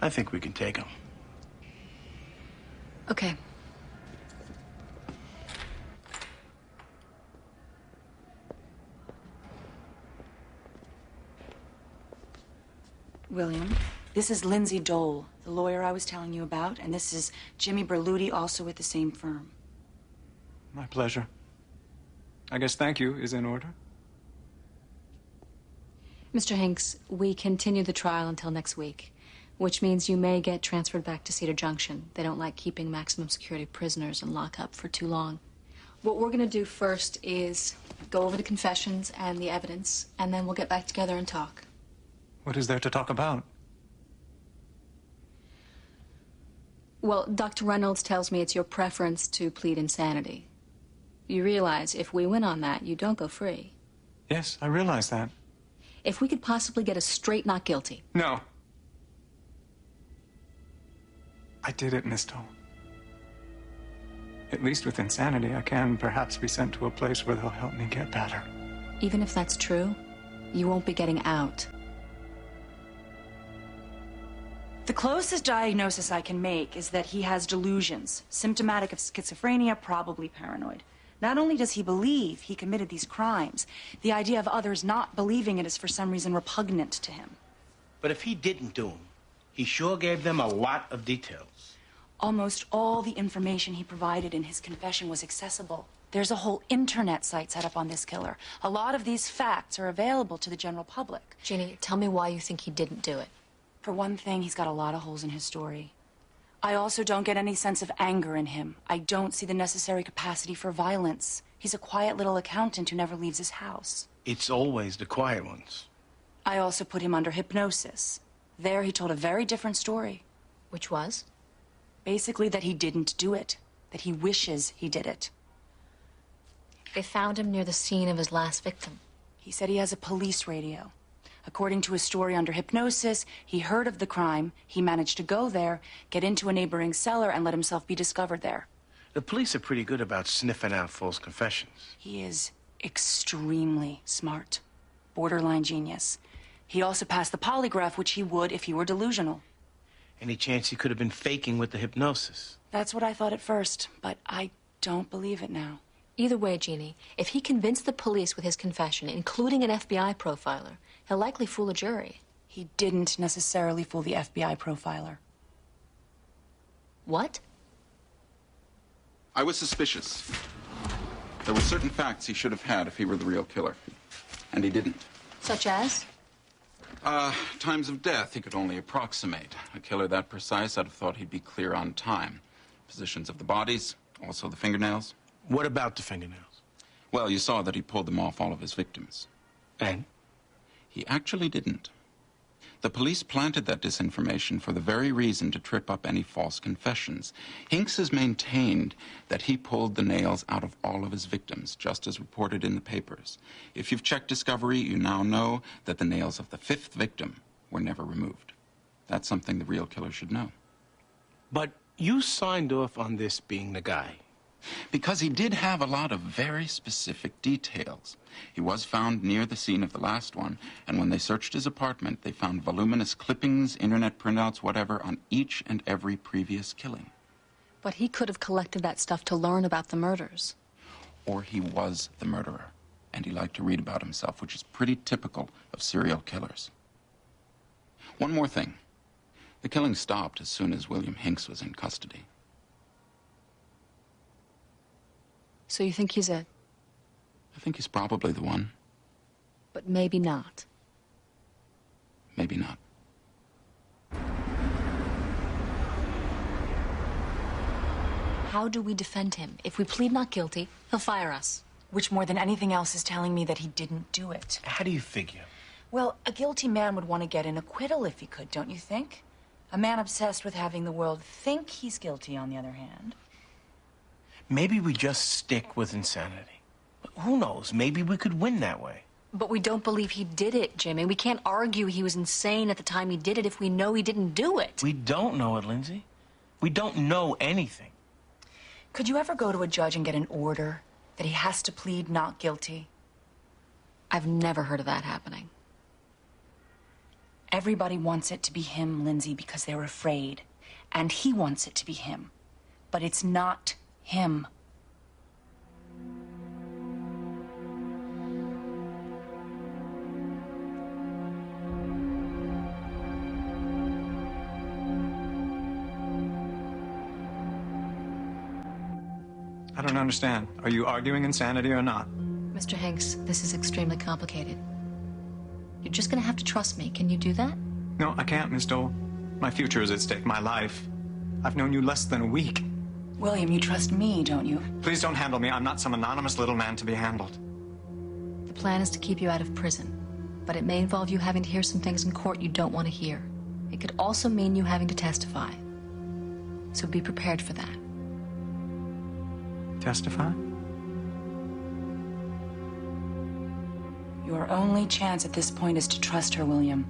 I think we can take him. Okay. William, this is Lindsay Dole, the lawyer I was telling you about, and this is Jimmy Berluti, also with the same firm. My pleasure. I guess thank you is in order. Mr. Hanks, we continue the trial until next week, which means you may get transferred back to Cedar Junction. They don't like keeping maximum security prisoners in lockup for too long. What we're going to do first is go over the confessions and the evidence, and then we'll get back together and talk. What is there to talk about? Well, Dr. Reynolds tells me it's your preference to plead insanity. You realize if we win on that, you don't go free. Yes, I realize that. If we could possibly get a straight not guilty. No. I did it, Miss Dole. At least with insanity, I can perhaps be sent to a place where they'll help me get better. Even if that's true, you won't be getting out. The closest diagnosis I can make is that he has delusions, symptomatic of schizophrenia, probably paranoid. Not only does he believe he committed these crimes, the idea of others not believing it is for some reason repugnant to him. But if he didn't do them, he sure gave them a lot of details. Almost all the information he provided in his confession was accessible. There's a whole internet site set up on this killer. A lot of these facts are available to the general public. Jeannie, tell me why you think he didn't do it. For one thing, he's got a lot of holes in his story. I also don't get any sense of anger in him. I don't see the necessary capacity for violence. He's a quiet little accountant who never leaves his house. It's always the quiet ones. I also put him under hypnosis. There, he told a very different story. Which was? Basically that he didn't do it. That he wishes he did it. They found him near the scene of his last victim. He said he has a police radio. According to his story under hypnosis, he heard of the crime, he managed to go there, get into a neighboring cellar, and let himself be discovered there. The police are pretty good about sniffing out false confessions. He is extremely smart. Borderline genius. He also passed the polygraph, which he would if he were delusional. Any chance he could have been faking with the hypnosis? That's what I thought at first, but I don't believe it now. Either way, Jeannie, if he convinced the police with his confession, including an FBI profiler, he'll likely fool a jury. He didn't necessarily fool the FBI profiler. What? I was suspicious. There were certain facts he should have had if he were the real killer. And he didn't. Such as? Times of death he could only approximate. A killer that precise, I'd have thought he'd be clear on time. Positions of the bodies, also the fingernails. What about the fingernails? Well, you saw that he pulled them off all of his victims. And? He actually didn't. The police planted that disinformation for the very reason to trip up any false confessions. Hinks has maintained that he pulled the nails out of all of his victims, just as reported in the papers. If you've checked Discovery, you now know that the nails of the 5th victim were never removed. That's something the real killer should know. But you signed off on this being the guy. Because he did have a lot of very specific details. He was found near the scene of the last one, and when they searched his apartment, they found voluminous clippings, internet printouts, whatever, on each and every previous killing. But he could have collected that stuff to learn about the murders. Or he was the murderer, and he liked to read about himself, which is pretty typical of serial killers. One more thing. The killing stopped as soon as William Hinks was in custody. So you think he's it? I think he's probably the one. But maybe not. Maybe not. How do we defend him? If we plead not guilty, he'll fire us. Which more than anything else is telling me that he didn't do it. How do you figure? Well, a guilty man would want to get an acquittal if he could, don't you think? A man obsessed with having the world think he's guilty, on the other hand. Maybe we just stick with insanity. Who knows? Maybe we could win that way. But we don't believe he did it, Jimmy. We can't argue he was insane at the time he did it if we know he didn't do it. We don't know it, Lindsay. We don't know anything. Could you ever go to a judge and get an order that he has to plead not guilty? I've never heard of that happening. Everybody wants it to be him, Lindsay, because they're afraid. And he wants it to be him. But it's not him. I don't understand. Are you arguing insanity or not? Mr. Hanks, this is extremely complicated. You're just gonna have to trust me. Can you do that? No, I can't, Miss Dole. My future is at stake, my life. I've known you less than a week. William, you trust me, don't you? Please don't handle me. I'm not some anonymous little man to be handled. The plan is to keep you out of prison, but it may involve you having to hear some things in court you don't want to hear. It could also mean you having to testify. So be prepared for that. Testify? Your only chance at this point is to trust her, William.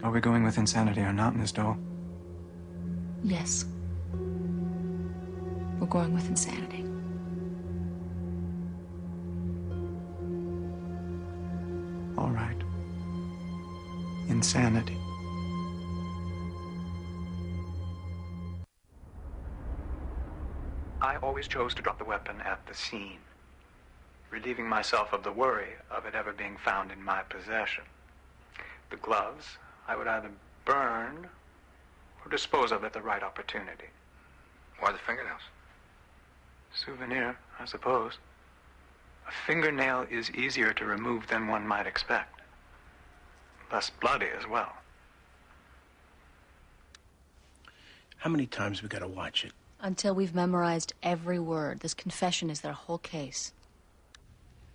Are we going with insanity or not, Miss Dole? Yes. We're going with insanity. All right. Insanity. I always chose to drop the weapon at the scene, relieving myself of the worry of it ever being found in my possession. The gloves I would either burn or dispose of at the right opportunity. Why the fingernails? Souvenir, I suppose. A fingernail is easier to remove than one might expect. Less bloody as well. How many times we gotta watch it? Until we've memorized every word. This confession is their whole case.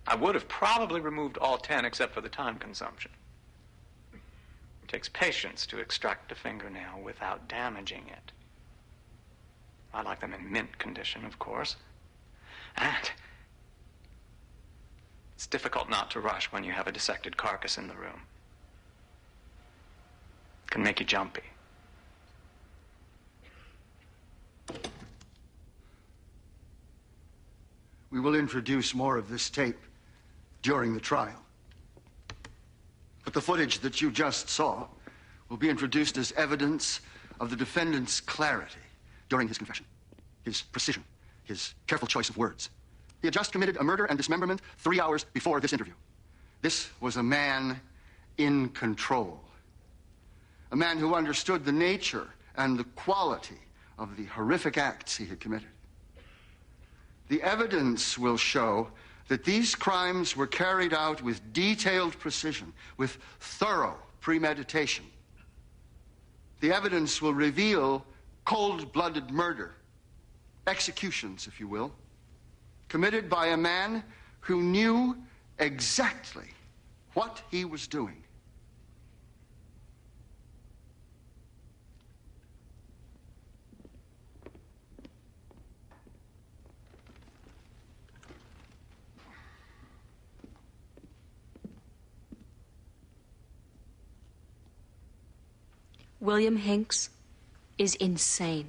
I would have probably removed all 10 except for the time consumption. It takes patience to extract a fingernail without damaging it. I like them in mint condition, of course. And it's difficult not to rush when you have a dissected carcass in the room. It can make you jumpy. We will introduce more of this tape during the trial. But the footage that you just saw will be introduced as evidence of the defendant's clarity during his confession, his precision, his careful choice of words. He had just committed a murder and dismemberment 3 hours before this interview. This was a man in control, a man who understood the nature and the quality of the horrific acts he had committed. The evidence will show that these crimes were carried out with detailed precision, with thorough premeditation. The evidence will reveal cold-blooded murder, executions, if you will, committed by a man who knew exactly what he was doing. William Hanks is insane.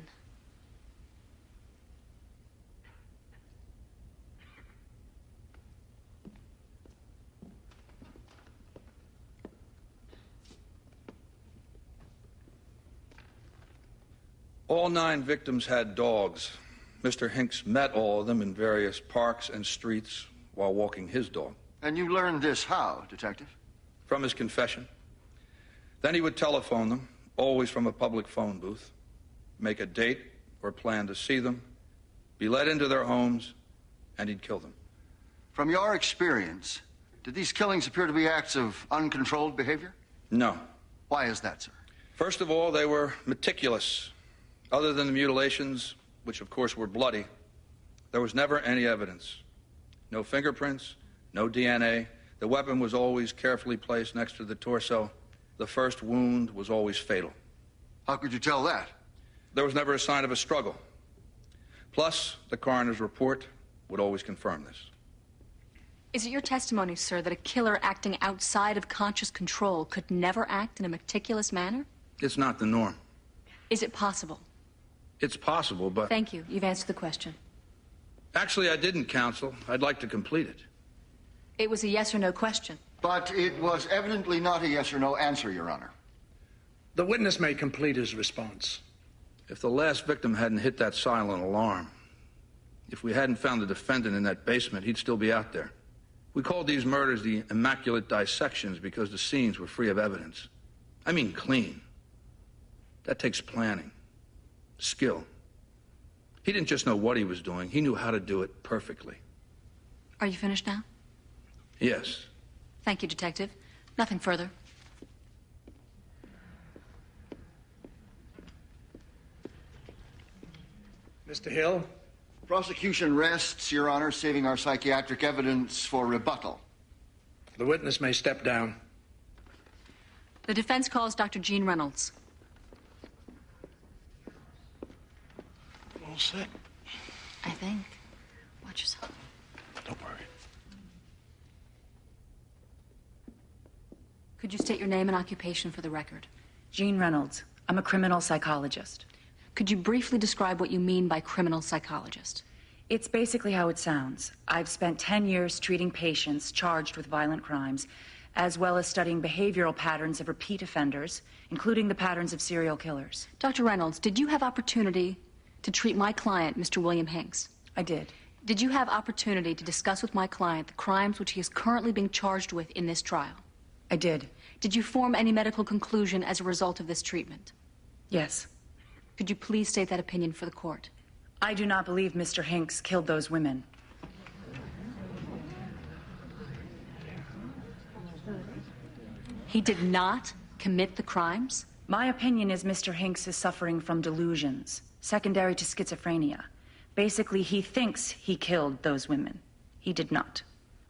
All 9 victims had dogs. Mr. Hinks met all of them in various parks and streets while walking his dog. And you learned this how, Detective? From his confession. Then he would telephone them, always from a public phone booth, make a date or plan to see them, be let into their homes, and he'd kill them. From your experience, did these killings appear to be acts of uncontrolled behavior? No. Why is that, sir? First of all, they were meticulous. Other than the mutilations, which of course were bloody, there was never any evidence. No fingerprints, no DNA. The weapon was always carefully placed next to the torso. The first wound was always fatal. How could you tell that? There was never a sign of a struggle. Plus, the coroner's report would always confirm this. Is it your testimony, sir, that a killer acting outside of conscious control could never act in a meticulous manner? It's not the norm. Is it possible? It's possible, but... Thank you. You've answered the question. Actually, I didn't, counsel. I'd like to complete it. It was a yes or no question. But it was evidently not a yes or no answer, Your Honor. The witness may complete his response. If the last victim hadn't hit that silent alarm, if we hadn't found the defendant in that basement, he'd still be out there. We called these murders the immaculate dissections because the scenes were free of evidence. I mean clean. That takes planning, skill. He didn't just know what he was doing, he knew how to do it perfectly. Are you finished now? Yes. Thank you, Detective. Nothing further. Mr. Hill? Prosecution rests, Your Honor, saving our psychiatric evidence for rebuttal. The witness may step down. The defense calls Dr. Gene Reynolds. All set. I think. Watch yourself. Don't worry. Could you state your name and occupation for the record? Gene Reynolds. I'm a criminal psychologist. Could you briefly describe what you mean by criminal psychologist? It's basically how it sounds. I've spent 10 years treating patients charged with violent crimes, as well as studying behavioral patterns of repeat offenders, including the patterns of serial killers. Dr. Reynolds, did you have opportunity to treat my client, Mr. William Hinks? I did. Did you have opportunity to discuss with my client the crimes which he is currently being charged with in this trial? I did. Did you form any medical conclusion as a result of this treatment? Yes. Could you please state that opinion for the court? I do not believe Mr. Hinks killed those women. He did not commit the crimes? My opinion is Mr. Hinks is suffering from delusions, secondary to schizophrenia. Basically, he thinks he killed those women. He did not.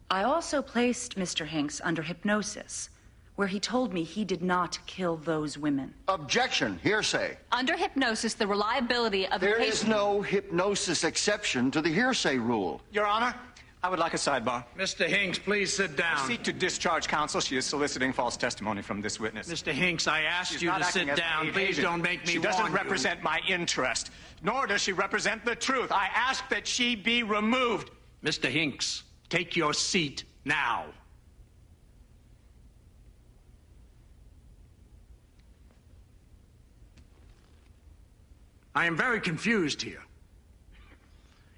I also placed Mr. Hinks under hypnosis, where he told me he did not kill those women. Objection. Hearsay. Under hypnosis, the reliability of the There patient... is no hypnosis exception to the hearsay rule. Your Honor, I would like a sidebar. Mr. Hinks, please sit down. I seek to discharge counsel. She is soliciting false testimony from this witness. Mr. Hinks, I asked She's you not to acting sit as down. an Please agent. don't make me She warn doesn't you. represent my interest, nor does she represent the truth. I ask that she be removed. Mr. Hinks, take your seat now. I am very confused here.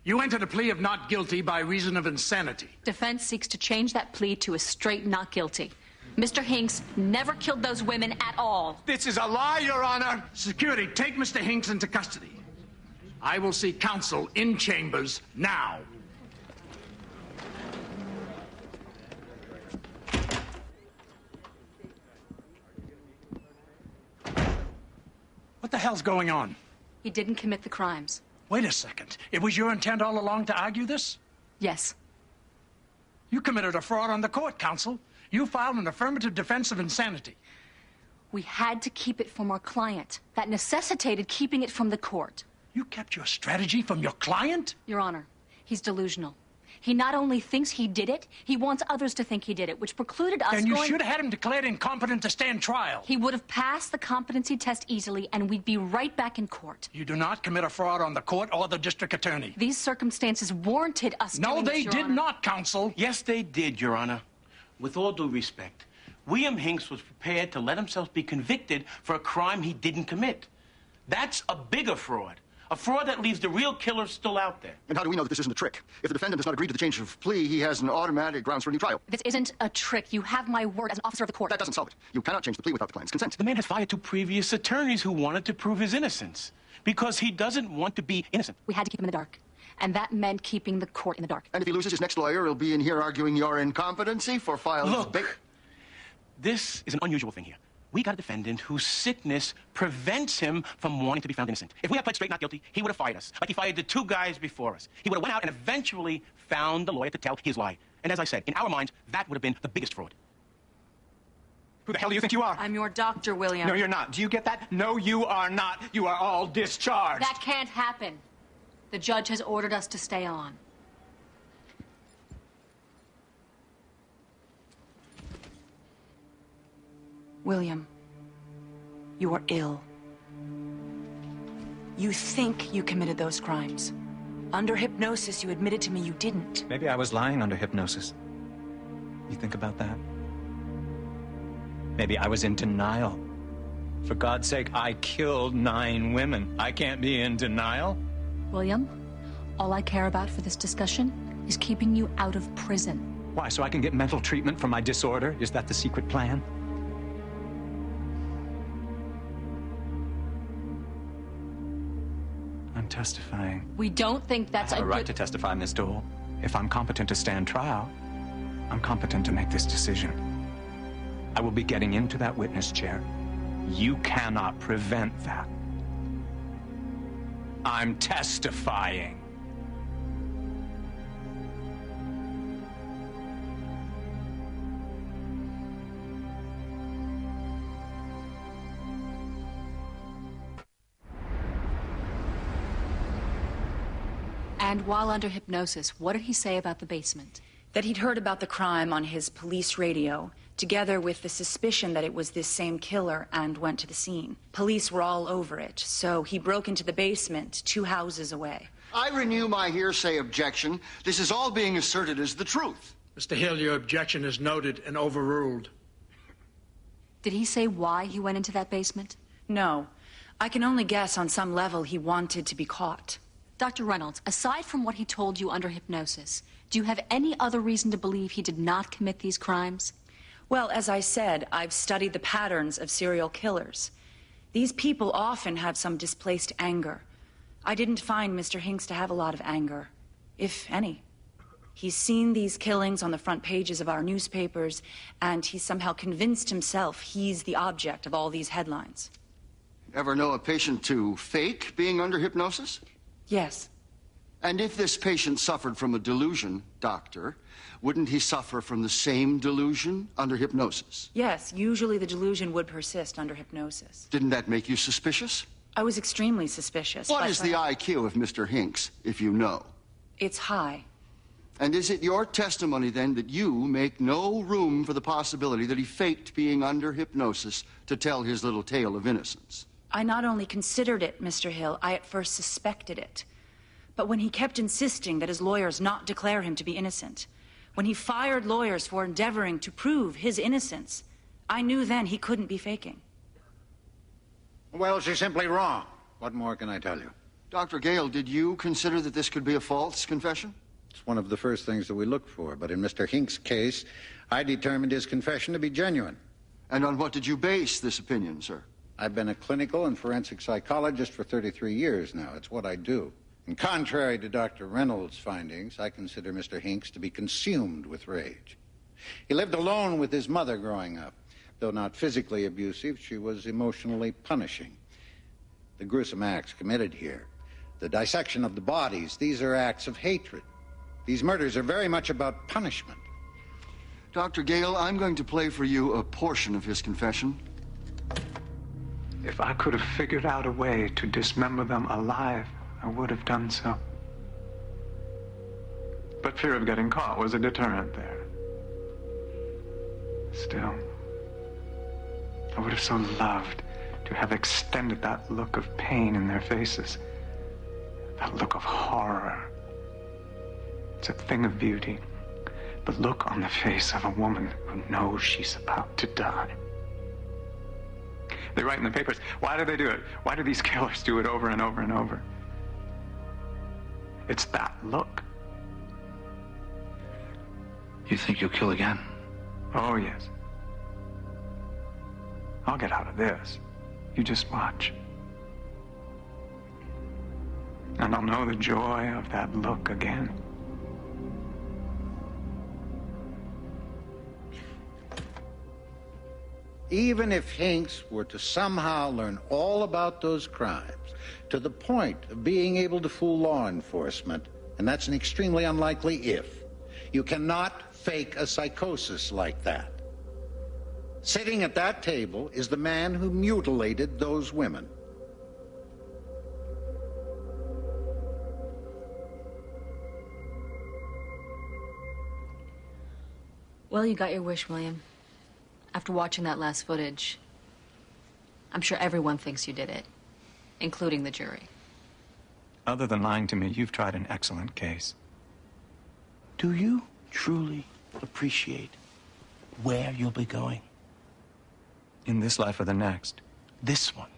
You entered a plea of not guilty by reason of insanity. Defense seeks to change that plea to a straight not guilty. Mr. Hinks never killed those women at all. This is a lie, Your Honor. Security, take Mr. Hinks into custody. I will see counsel in chambers now. What the hell's going on? He didn't commit the crimes. Wait a second. It was your intent all along to argue this? Yes. You committed a fraud on the court, counsel. You filed an affirmative defense of insanity. We had to keep it from our client. That necessitated keeping it from the court. You kept your strategy from your client? Your Honor, he's delusional. He not only thinks he did it, he wants others to think he did it, which precluded us Then you going... should have had him declared incompetent to stand trial. He would have passed the competency test easily, and we'd be right back in court. You do not commit a fraud on the court or the district attorney. These circumstances warranted us No, doing they this, Your did Honor. not, counsel. Yes, they did, Your Honor. With all due respect, William Hinks was prepared to let himself be convicted for a crime he didn't commit. That's a bigger fraud. A fraud that leaves the real killer still out there. And how do we know that this isn't a trick? If the defendant does not agree to the change of plea, he has an automatic grounds for a new trial. This isn't a trick. You have my word as an officer of the court. That doesn't solve it. You cannot change the plea without the client's consent. The man has fired 2 previous attorneys who wanted to prove his innocence because he doesn't want to be innocent. We had to keep him in the dark. And that meant keeping the court in the dark. And if he loses, his next lawyer will be in here arguing your incompetency for filing... Look, this is an unusual thing here. We got a defendant whose sickness prevents him from wanting to be found innocent. If we had pled straight not guilty, he would have fired us, like he fired the 2 guys before us. He would have went out and eventually found the lawyer to tell his lie. And as I said, in our minds, that would have been the biggest fraud. Who the hell do you think you are? I'm your doctor, William. No, you're not. Do you get that? No, you are not. You are all discharged. That can't happen. The judge has ordered us to stay on. William, you are ill. You think you committed those crimes. Under hypnosis, you admitted to me you didn't. Maybe I was lying under hypnosis. You think about that? Maybe I was in denial. For God's sake, I killed 9 women. I can't be in denial. William, all I care about for this discussion is keeping you out of prison. Why, so I can get mental treatment for my disorder? Is that the secret plan? I'm testifying. We don't think that's I have a a right good... to testify, Miss Dole. If I'm competent to stand trial, I'm competent to make this decision. I will be getting into that witness chair. You cannot prevent that. I'm testifying. And while under hypnosis, what did he say about the basement? That he'd heard about the crime on his police radio, together with the suspicion that it was this same killer, and went to the scene. Police were all over it, so he broke into the basement 2 houses away. I renew my hearsay objection. This is all being asserted as the truth. Mr. Hill, your objection is noted and overruled. Did he say why he went into that basement? No. I can only guess on some level he wanted to be caught. Dr. Reynolds, aside from what he told you under hypnosis, do you have any other reason to believe he did not commit these crimes? Well, as I said, I've studied the patterns of serial killers. These people often have some displaced anger. I didn't find Mr. Hinks to have a lot of anger, if any. He's seen these killings on the front pages of our newspapers, and he's somehow convinced himself he's the object of all these headlines. Ever know a patient to fake being under hypnosis? Yes. And if this patient suffered from a delusion, doctor, wouldn't he suffer from the same delusion under hypnosis? Yes, usually the delusion would persist under hypnosis. Didn't that make you suspicious? I was extremely suspicious. What is the IQ of Mr. Hinks, if you know? It's high. And is it your testimony, then, that you make no room for the possibility that he faked being under hypnosis to tell his little tale of innocence? I not only considered it, Mr. Hill, I at first suspected it. But when he kept insisting that his lawyers not declare him to be innocent, when he fired lawyers for endeavoring to prove his innocence, I knew then he couldn't be faking. Well, she's simply wrong. What more can I tell you? Dr. Gale, did you consider that this could be a false confession? It's one of the first things that we look for, but in Mr. Hinks' case, I determined his confession to be genuine. And on what did you base this opinion, sir? I've been a clinical and forensic psychologist for 33 years now. It's what I do. And contrary to Dr. Reynolds' findings, I consider Mr. Hinks to be consumed with rage. He lived alone with his mother growing up. Though not physically abusive, she was emotionally punishing. The gruesome acts committed here, the dissection of the bodies, these are acts of hatred. These murders are very much about punishment. Dr. Gale, I'm going to play for you a portion of his confession. If I could have figured out a way to dismember them alive, I would have done so. But fear of getting caught was a deterrent there. Still, I would have so loved to have extended that look of pain in their faces, that look of horror. It's a thing of beauty, the look on the face of a woman who knows she's about to die. They write in the papers, why do they do it? Why do these killers do it over and over and over? It's that look. You think you'll kill again? Oh, yes. I'll get out of this. You just watch. And I'll know the joy of that look again. Even if Hinks were to somehow learn all about those crimes, to the point of being able to fool law enforcement, and that's an extremely unlikely if, you cannot fake a psychosis like that. Sitting at that table is the man who mutilated those women. Well, you got your wish, William. After watching that last footage, I'm sure everyone thinks you did it, including the jury. Other than lying to me, you've tried an excellent case. Do you truly appreciate where you'll be going? In this life or the next? This one.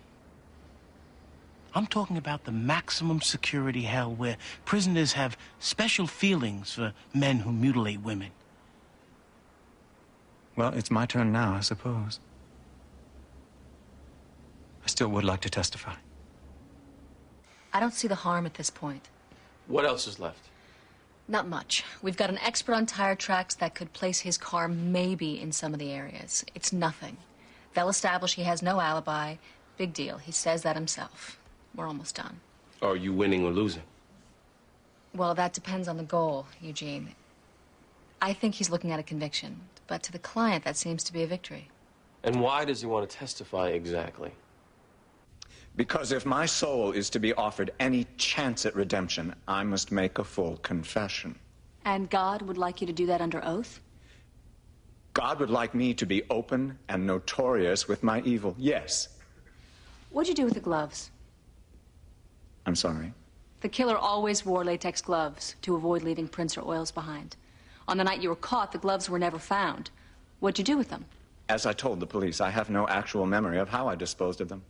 I'm talking about the maximum security hell where prisoners have special feelings for men who mutilate women. Well, it's my turn now, I suppose. I still would like to testify. I don't see the harm at this point. What else is left? Not much. We've got an expert on tire tracks that could place his car maybe in some of the areas. It's nothing. They'll establish he has no alibi. Big deal. He says that himself. We're almost done. Are you winning or losing? Well, that depends on the goal, Eugene. I think he's looking at a conviction, but to the client, that seems to be a victory. And why does he want to testify exactly? Because if my soul is to be offered any chance at redemption, I must make a full confession. And God would like you to do that under oath? God would like me to be open and notorious with my evil, yes. What'd you do with the gloves? I'm sorry. The killer always wore latex gloves to avoid leaving prints or oils behind. On the night you were caught, the gloves were never found. What'd you do with them? As I told the police, I have no actual memory of how I disposed of them.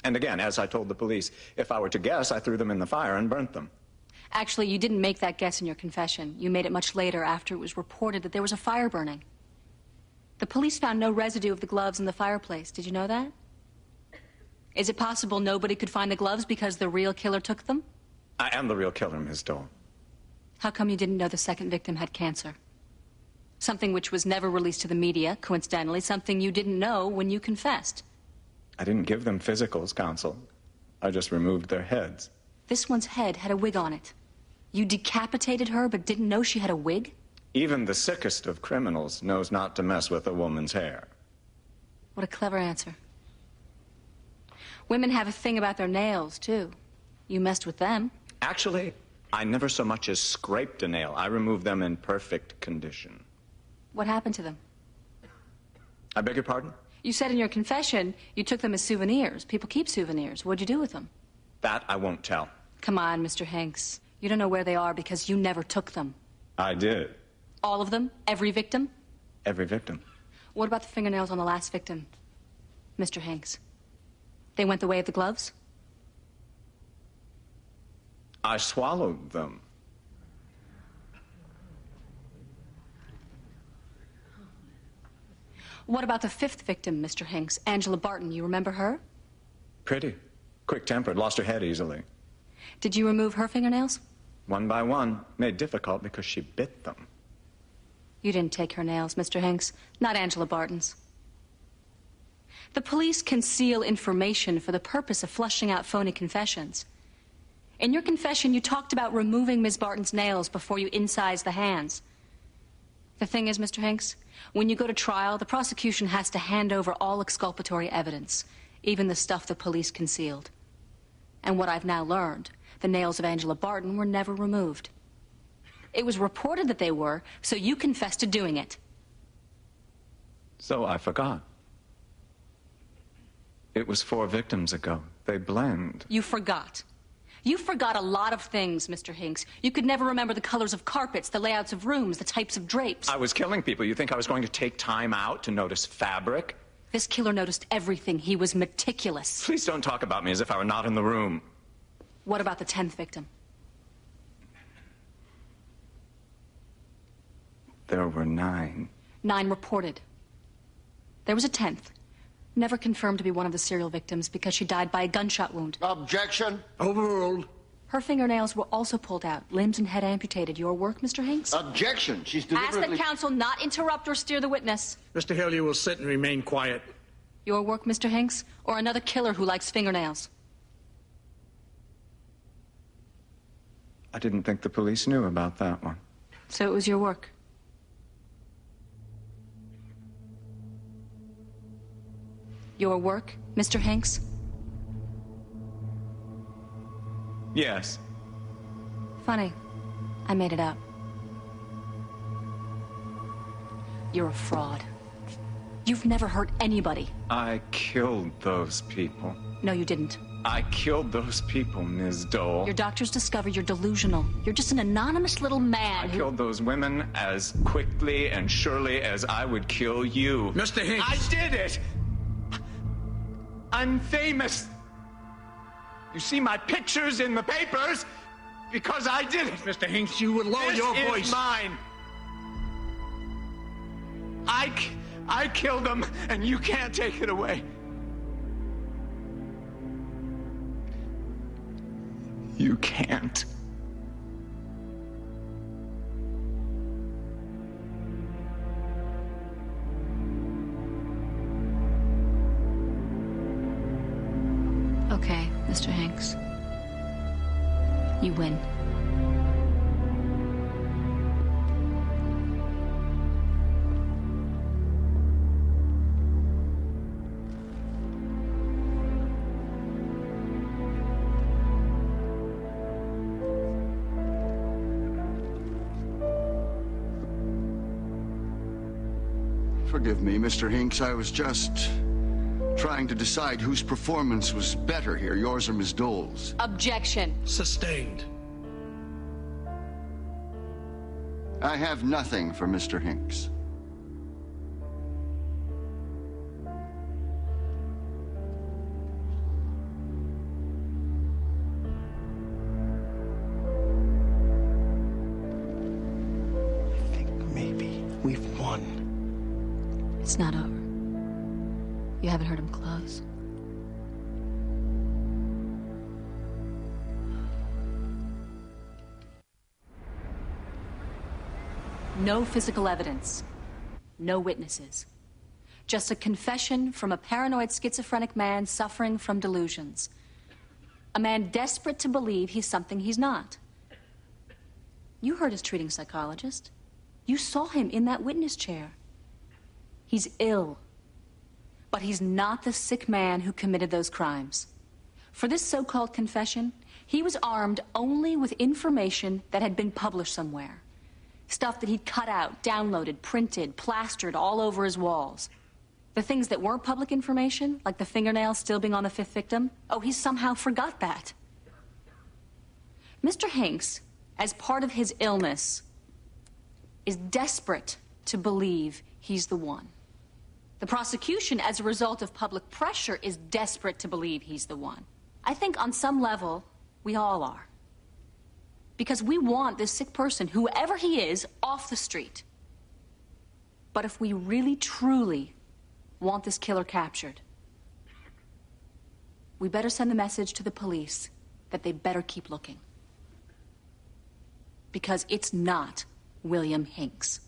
And again, as I told the police, if I were to guess, I threw them in the fire and burnt them. Actually, you didn't make that guess in your confession. You made it much later after it was reported that there was a fire burning. The police found no residue of the gloves in the fireplace. Did you know that? Is it possible nobody could find the gloves because the real killer took them? I am the real killer, Ms. Dole. How come you didn't know the second victim had cancer? Something which was never released to the media, coincidentally, something you didn't know when you confessed. I didn't give them physicals, counsel. I just removed their heads. This one's head had a wig on it. You decapitated her but didn't know she had a wig? Even the sickest of criminals knows not to mess with a woman's hair. What a clever answer. Women have a thing about their nails, too. You messed with them. Actually, I never so much as scraped a nail. I removed them in perfect condition. What happened to them? I beg your pardon? You said in your confession you took them as souvenirs. People keep souvenirs. What'd you do with them? That I won't tell. Come on, Mr. Hanks. You don't know where they are because you never took them. I did. All of them? Every victim? Every victim. What about the fingernails on the last victim, Mr. Hanks? They went the way of the gloves? I swallowed them. What about the fifth victim, Mr. Hanks? Angela Barton, you remember her? Pretty. Quick-tempered, lost her head easily. Did you remove her fingernails? One by one, made difficult because she bit them. You didn't take her nails, Mr. Hanks. Not Angela Barton's. The police conceal information for the purpose of flushing out phony confessions. In your confession, you talked about removing Ms. Barton's nails before you incised the hands. The thing is, Mr. Hanks, when you go to trial, the prosecution has to hand over all exculpatory evidence, even the stuff the police concealed. And what I've now learned, the nails of Angela Barton were never removed. It was reported that they were, so you confessed to doing it. So I forgot. It was 4 victims ago. They blend. You forgot. You forgot a lot of things, Mr. Hanks. You could never remember the colors of carpets, the layouts of rooms, the types of drapes. I was killing people. You think I was going to take time out to notice fabric? This killer noticed everything. He was meticulous. Please don't talk about me as if I were not in the room. What about the 10th victim? There were 9. 9 reported. There was a 10th. Never confirmed to be one of the serial victims because she died by a gunshot wound. Objection. Overruled. Her fingernails were also pulled out, limbs and head amputated. Your work, Mr. Hanks? Objection. She's Ask deliberately... the counsel not interrupt or steer the witness. Mr. Hill, you will sit and remain quiet. Your work, Mr. Hanks, or another killer who likes fingernails? I didn't think the police knew about that one. So it was your work. Your work, Mr. Hanks? Yes. Funny. I made it up. You're a fraud. You've never hurt anybody. I killed those people. No, you didn't. I killed those people, Ms. Dole. Your doctors discovered you're delusional. You're just an anonymous little man I killed those women as quickly and surely as I would kill you. Mr. Hinks! I did it! I'm famous. You see my pictures in the papers because I did it. Mr. Hinks, you would lower your voice. This is mine. I killed them, and you can't take it away. You can't. Okay, Mr. Hanks. You win. Forgive me, Mr. Hinks. I was just trying to decide whose performance was better here, yours or Ms. Dole's. Objection. Sustained. I have nothing for Mr. Hinks. I think maybe we've won. It's not over. You haven't heard him close. No physical evidence. No witnesses. Just a confession from a paranoid schizophrenic man suffering from delusions. A man desperate to believe he's something he's not. You heard his treating psychologist. You saw him in that witness chair. He's ill. But he's not the sick man who committed those crimes. For this so-called confession, he was armed only with information that had been published somewhere. Stuff that he'd cut out, downloaded, printed, plastered all over his walls. The things that weren't public information, like the fingernails still being on the fifth victim, oh, he somehow forgot that. Mr. Hinks, as part of his illness, is desperate to believe he's the one. The prosecution, as a result of public pressure, is desperate to believe he's the one. I think on some level, we all are. Because we want this sick person, whoever he is, off the street. But if we really, truly want this killer captured, we better send the message to the police that they better keep looking. Because it's not William Hinks.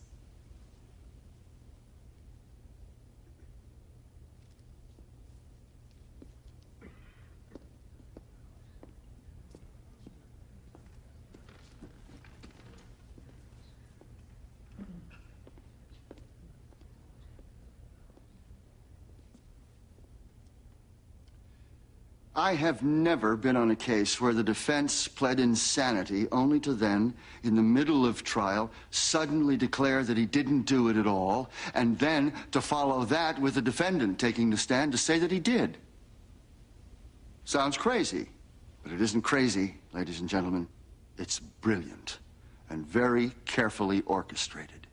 I have never been on a case where the defense pled insanity only to then, in the middle of trial, suddenly declare that he didn't do it at all, and then to follow that with the defendant taking the stand to say that he did. Sounds crazy, but it isn't crazy, ladies and gentlemen. It's brilliant and very carefully orchestrated.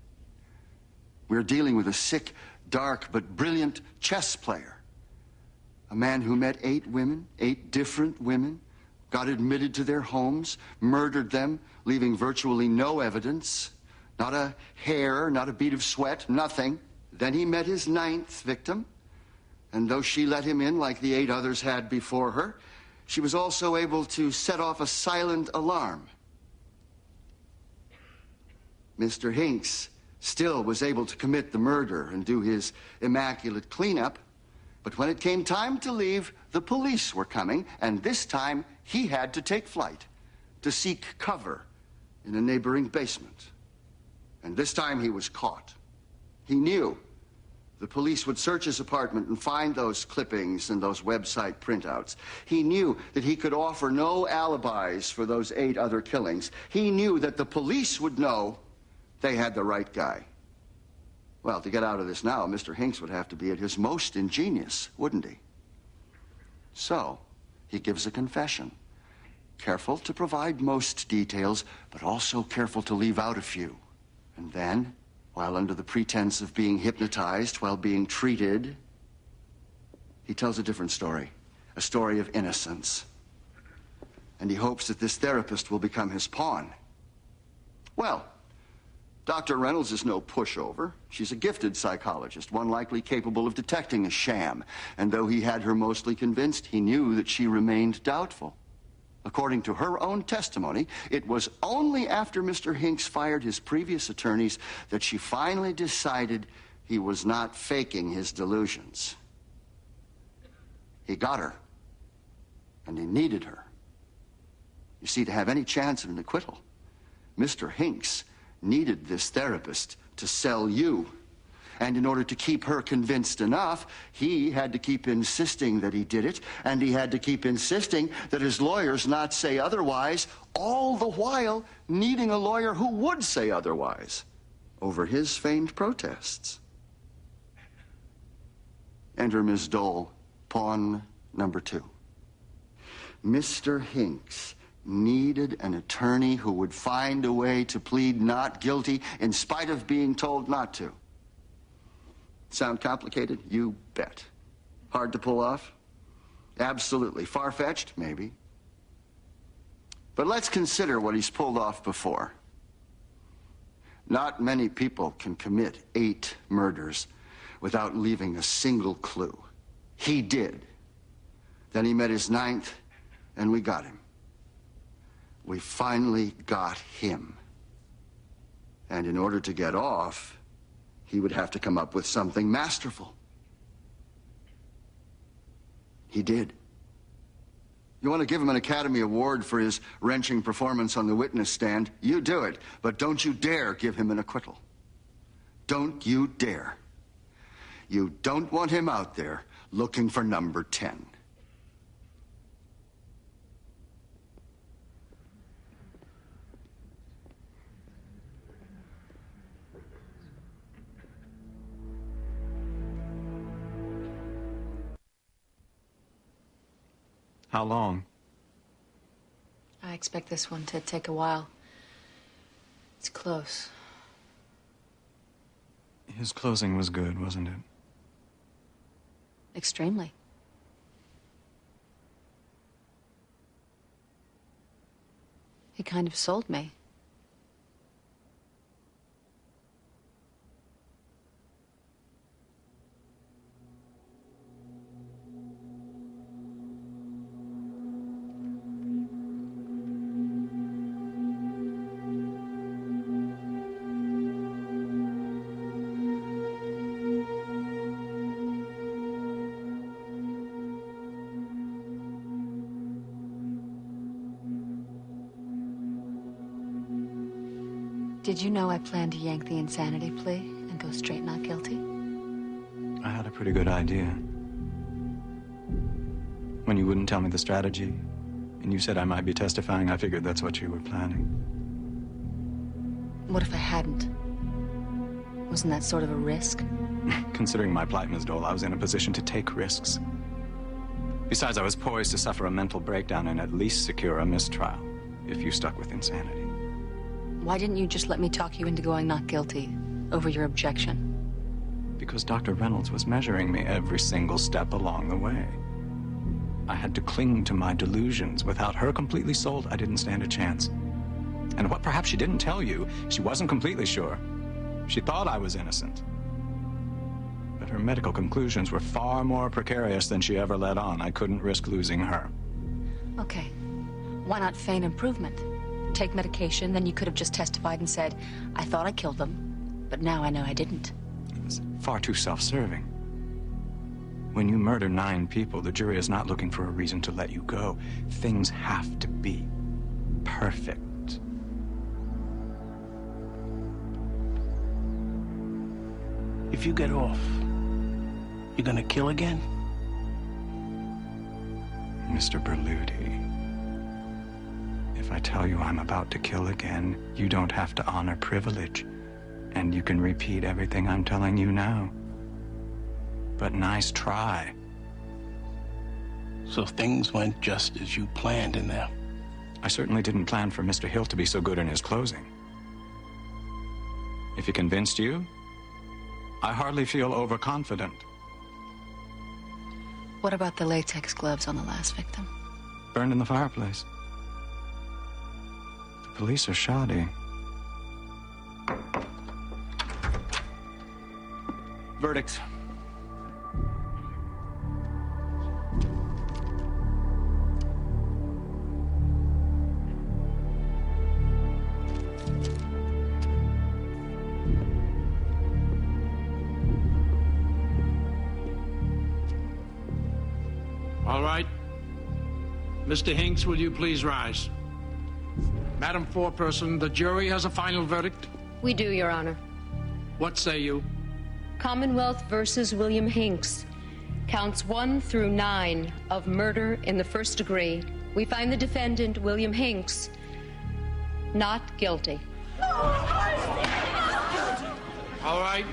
We're dealing with a sick, dark, but brilliant chess player. A man who met 8 women, 8 different women, got admitted to their homes, murdered them, leaving virtually no evidence, not a hair, not a bead of sweat, nothing. Then he met his 9th victim, and though she let him in like the 8 others had before her, she was also able to set off a silent alarm. Mr. Hinks still was able to commit the murder and do his immaculate cleanup. But when it came time to leave, the police were coming, and this time he had to take flight to seek cover in a neighboring basement. And this time he was caught. He knew the police would search his apartment and find those clippings and those website printouts. He knew that he could offer no alibis for those 8 other killings. He knew that the police would know they had the right guy. Well, to get out of this now, Mr. Hinks would have to be at his most ingenious, wouldn't he? So, he gives a confession. Careful to provide most details, but also careful to leave out a few. And then, while under the pretense of being hypnotized, while being treated, he tells a different story, a story of innocence. And he hopes that this therapist will become his pawn. Well, Dr. Reynolds is no pushover. She's a gifted psychologist, one likely capable of detecting a sham. And though he had her mostly convinced, he knew that she remained doubtful. According to her own testimony, it was only after Mr. Hinks fired his previous attorneys that she finally decided he was not faking his delusions. He got her, and he needed her. You see, to have any chance of an acquittal, Mr. Hinks needed this therapist to sell you. And in order to keep her convinced enough, he had to keep insisting that he did it, and he had to keep insisting that his lawyers not say otherwise, all the while needing a lawyer who would say otherwise over his feigned protests. Enter Ms. Dole, pawn number 2. Mr. Hinks needed an attorney who would find a way to plead not guilty in spite of being told not to. Sound complicated? You bet. Hard to pull off? Absolutely. Far-fetched? Maybe. But let's consider what he's pulled off before. Not many people can commit 8 murders without leaving a single clue. He did. Then he met his 9th, and we got him. We finally got him. And in order to get off, he would have to come up with something masterful. He did. You want to give him an Academy Award for his wrenching performance on the witness stand? You do it, but don't you dare give him an acquittal. Don't you dare. You don't want him out there looking for number 10. How long? I expect this one to take a while. It's close. His closing was good, wasn't it? Extremely. He kind of sold me. Did you know I planned to yank the insanity plea and go straight not guilty? I had a pretty good idea. When you wouldn't tell me the strategy, and you said I might be testifying, I figured that's what you were planning. What if I hadn't? Wasn't that sort of a risk? Considering my plight, Ms. Dole, I was in a position to take risks. Besides, I was poised to suffer a mental breakdown and at least secure a mistrial if you stuck with insanity. Why didn't you just let me talk you into going not guilty over your objection? Because Dr. Reynolds was measuring me every single step along the way. I had to cling to my delusions. Without her completely sold, I didn't stand a chance. And what perhaps she didn't tell you, she wasn't completely sure. She thought I was innocent. But her medical conclusions were far more precarious than she ever let on. I couldn't risk losing her. Okay. Why not feign improvement? Take medication, then you could have just testified and said, I thought I killed them, but now I know I didn't. It was far too self-serving. When you murder 9 people, the jury is not looking for a reason to let you go. Things have to be perfect. If you get off, you're gonna kill again? Mr. Berluti, if I tell you I'm about to kill again, you don't have to honor privilege, and you can repeat everything I'm telling you now. But nice try. So things went just as you planned in there. I certainly didn't plan for Mr. Hill to be so good in his closing. If he convinced you, I hardly feel overconfident. What about the latex gloves on the last victim? Burned in the fireplace. The police are shoddy. Verdict. All right. Mr. Hinks, will you please rise? Madam Foreperson, the jury has a final verdict. We do, Your Honor. What say you? Commonwealth versus William Hinks. Counts 1 through 9 of murder in the first degree. We find the defendant, William Hinks, not guilty. All right.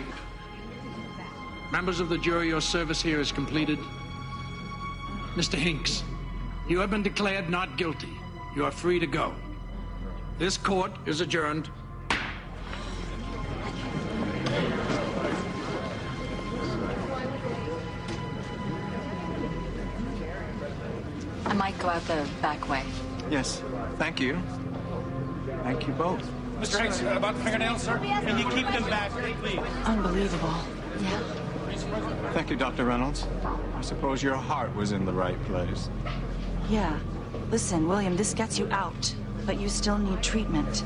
Members of the jury, your service here is completed. Mr. Hinks, you have been declared not guilty. You are free to go. This court is adjourned. I might go out the back way. Yes, thank you. Thank you both. Mr. Hanks, about the fingernails, sir? Can you keep them back, please? Unbelievable. Yeah. Thank you, Dr. Reynolds. I suppose your heart was in the right place. Yeah. Listen, William, this gets you out, but you still need treatment.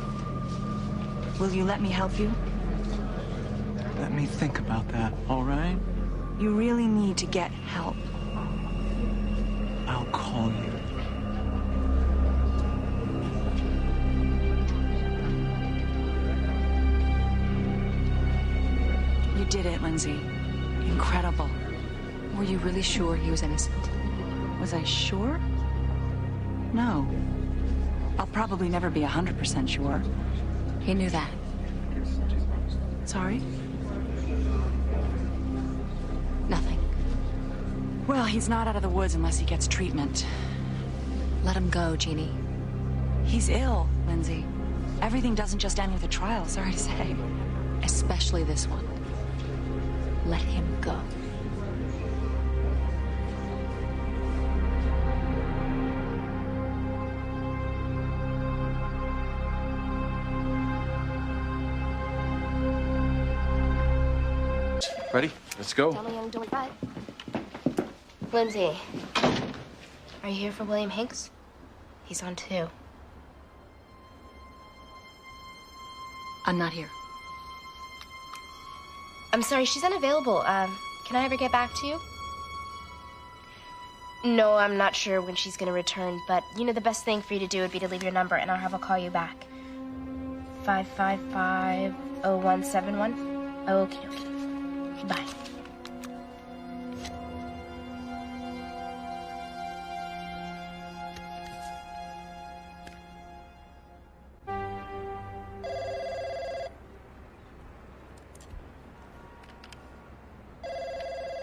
Will you let me help you? Let me think about that, all right? You really need to get help. I'll call you. You did it, Lindsay. Incredible. Were you really sure he was innocent? Was I sure? No. I'll probably never be 100% sure. He knew that. Sorry? Nothing. Well, he's not out of the woods unless he gets treatment. Let him go, Jeannie. He's ill, Lindsay. Everything doesn't just end with a trial, sorry to say. Especially this one. Let him go. Ready? Let's go. Tell me I'm doing right. Lindsay, are you here for William Hinks? He's on 2. I'm not here. I'm sorry, she's unavailable. Can I ever get back to you? No, I'm not sure when she's gonna return, but you know the best thing for you to do would be to leave your number and I'll have her call you back. 555-0171? Okie dokie. Bye.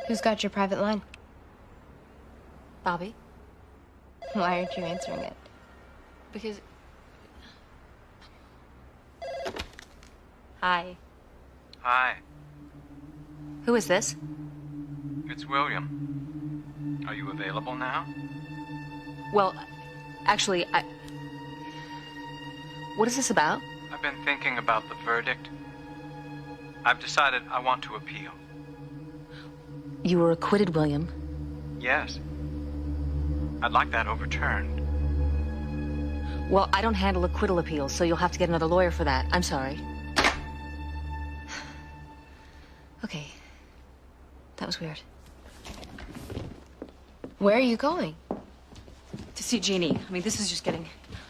Who's got your private line? Bobby? Why aren't you answering it? Because... Hi. Hi, Who is this? it's William. Are you available now? Well, actually, What is this about? I've been thinking about the verdict. I've decided I want to appeal. You were acquitted, William. Yes. I'd like that overturned. Well, I don't handle acquittal appeals, so you'll have to get another lawyer for that. I'm sorry. Okay. That was weird. Where are you going? To see Jeannie. I mean, this is just getting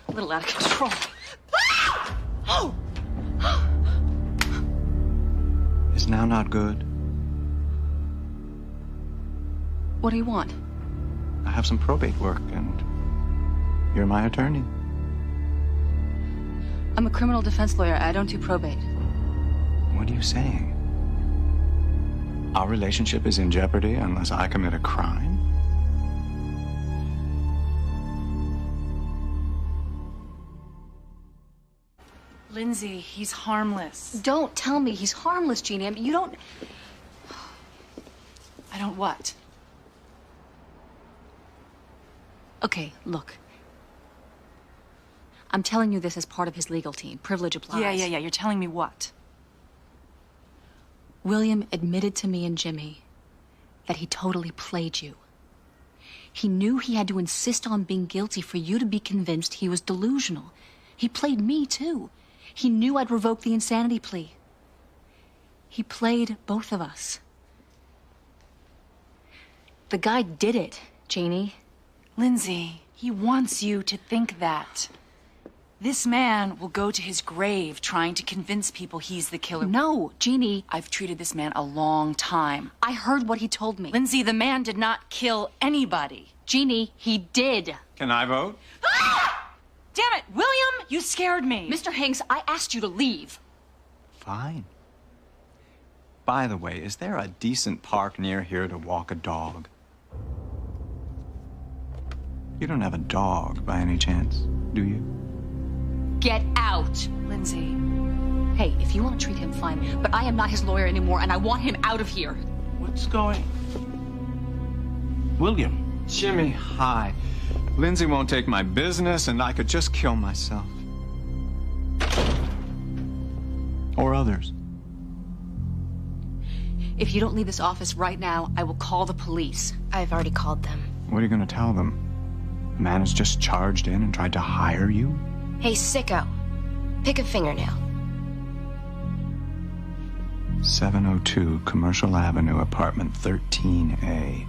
a little out of control. Oh! Is now not good? What do you want? I have some probate work, and you're my attorney. I'm a criminal defense lawyer. I don't do probate. What are you saying? Our relationship is in jeopardy unless I commit a crime? Lindsay, he's harmless. Don't tell me he's harmless, Jeannie. I mean, you don't... I don't what? Okay, look. I'm telling you this as part of his legal team. Privilege applies. Yeah. You're telling me what? William admitted to me and Jimmy that he totally played you. He knew he had to insist on being guilty for you to be convinced he was delusional. He played me, too. He knew I'd revoke the insanity plea. He played both of us. The guy did it, Janie. Lindsay, he wants you to think that. This man will go to his grave trying to convince people he's the killer. No, Jeannie. I've treated this man a long time. I heard what he told me. Lindsay, the man did not kill anybody. Jeannie, he did. Can I vote? Ah! Damn it, William, you scared me. Mr. Hanks, I asked you to leave. Fine. By the way, is there a decent park near here to walk a dog? You don't have a dog by any chance, do you? Get out. Lindsay. Hey, if you want to treat him, fine. But I am not his lawyer anymore, and I want him out of here. What's going... William. Jimmy, hi. Lindsay won't take my business, and I could just kill myself. Or others. If you don't leave this office right now, I will call the police. I've already called them. What are you going to tell them? The man has just charged in and tried to hire you? Hey, sicko. Pick a fingernail. 702 Commercial Avenue, apartment 13A.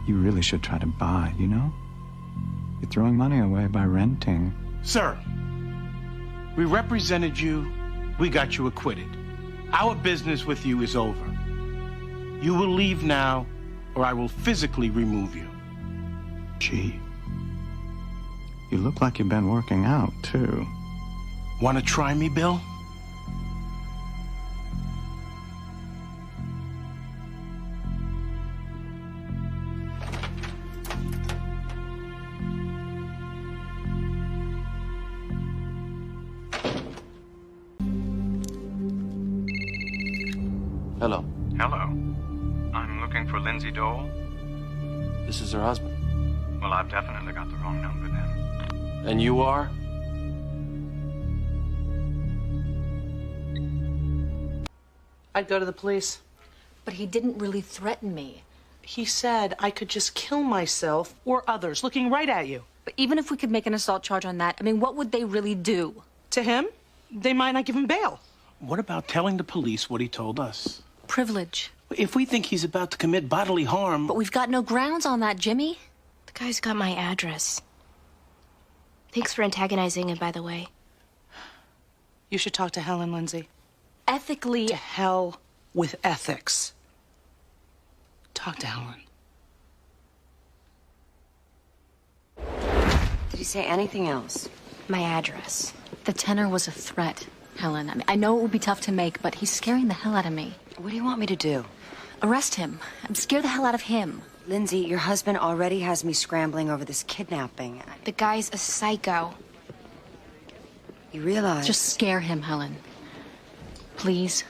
You really should try to buy, you know? You're throwing money away by renting. Sir, we represented you. We got you acquitted. Our business with you is over. You will leave now, or I will physically remove you. Gee. You look like you've been working out, too. Want to try me, Bill? Hello. Hello. I'm looking for Lindsay Dole. This is her husband. Well, I've definitely got the wrong number then. And you are? I'd go to the police. But he didn't really threaten me. He said I could just kill myself or others, looking right at you. But even if we could make an assault charge on that, I mean, what would they really do? To him, they might not give him bail. What about telling the police what he told us? Privilege. If we think he's about to commit bodily harm... But we've got no grounds on that, Jimmy. The guy's got my address. Thanks for antagonizing him, by the way. You should talk to Helen, Lindsay. Ethically... To hell with ethics. Talk to Helen. Did he say anything else? My address. The tenor was a threat, Helen. I mean, I know it would be tough to make, but he's scaring the hell out of me. What do you want me to do? Arrest him. Scare the hell out of him. Lindsay, your husband already has me scrambling over this kidnapping. The guy's a psycho. You realize... Just scare him, Helen. Please.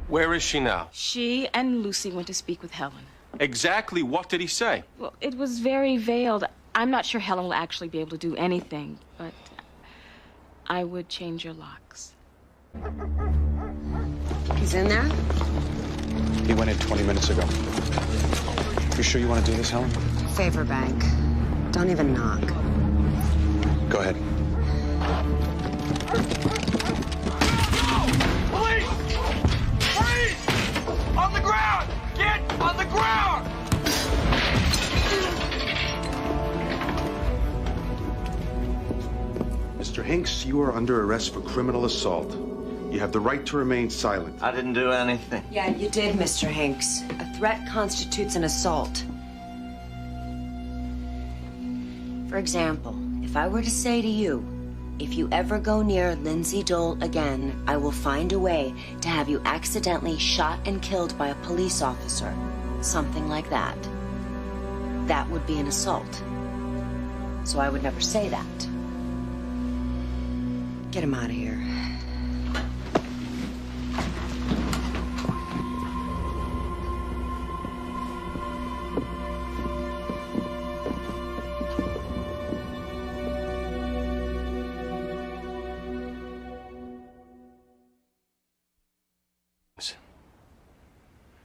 Where is she now? She and Lucy went to speak with Helen. Exactly what did he say? Well, it was very veiled. I'm not sure Helen will actually be able to do anything, but I would change your locks. He's in there? He went in 20 minutes ago. You sure you want to do this, Helen? Favor bank. Don't even knock. Go ahead. Police! Police! On the ground! Get on the ground! Mr. Hinks, you are under arrest for criminal assault. You have the right to remain silent. I didn't do anything. Yeah, you did, Mr. Hinks. A threat constitutes an assault. For example, if I were to say to you, if you ever go near Lindsay Dole again, I will find a way to have you accidentally shot and killed by a police officer. Something like that. that would be an assault. So I would never say that. Get him out of here.